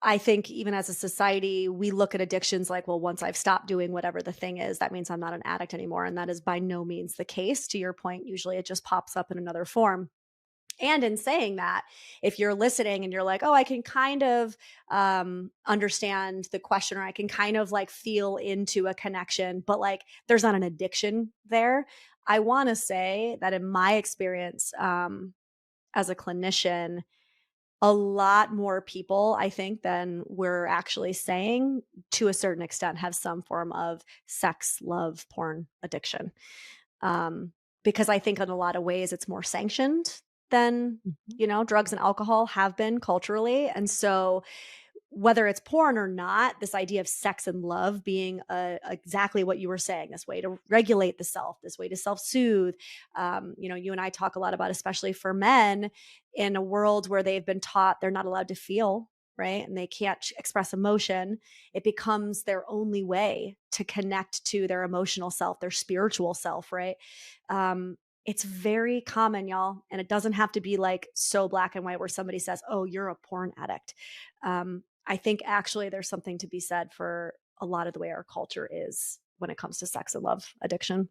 I think even as a society, we look at addictions like, well, once I've stopped doing whatever the thing is, that means I'm not an addict anymore. And that is by no means the case. To your point, usually it just pops up in another form. And in saying that, if you're listening and you're like, oh, I can kind of understand the question, or I can kind of like feel into a connection, but like there's not an addiction there. I want to say that in my experience as a clinician, a lot more people, I think, than we're actually saying to a certain extent have some form of sex, love, porn addiction. Um, because I think in a lot of ways it's more sanctioned than, Mhm. drugs and alcohol have been culturally. And so whether it's porn or not, this idea of sex and love being exactly what you were saying, this way to regulate the self, this way to self-soothe. You and I talk a lot about, especially for men in a world where they've been taught they're not allowed to feel, right? And they can't express emotion. It becomes their only way to connect to their emotional self, their spiritual self, right? It's very common, y'all. And it doesn't have to be like so black and white where somebody says, oh, you're a porn addict. I think actually there's something to be said for a lot of the way our culture is when it comes to sex and love addiction.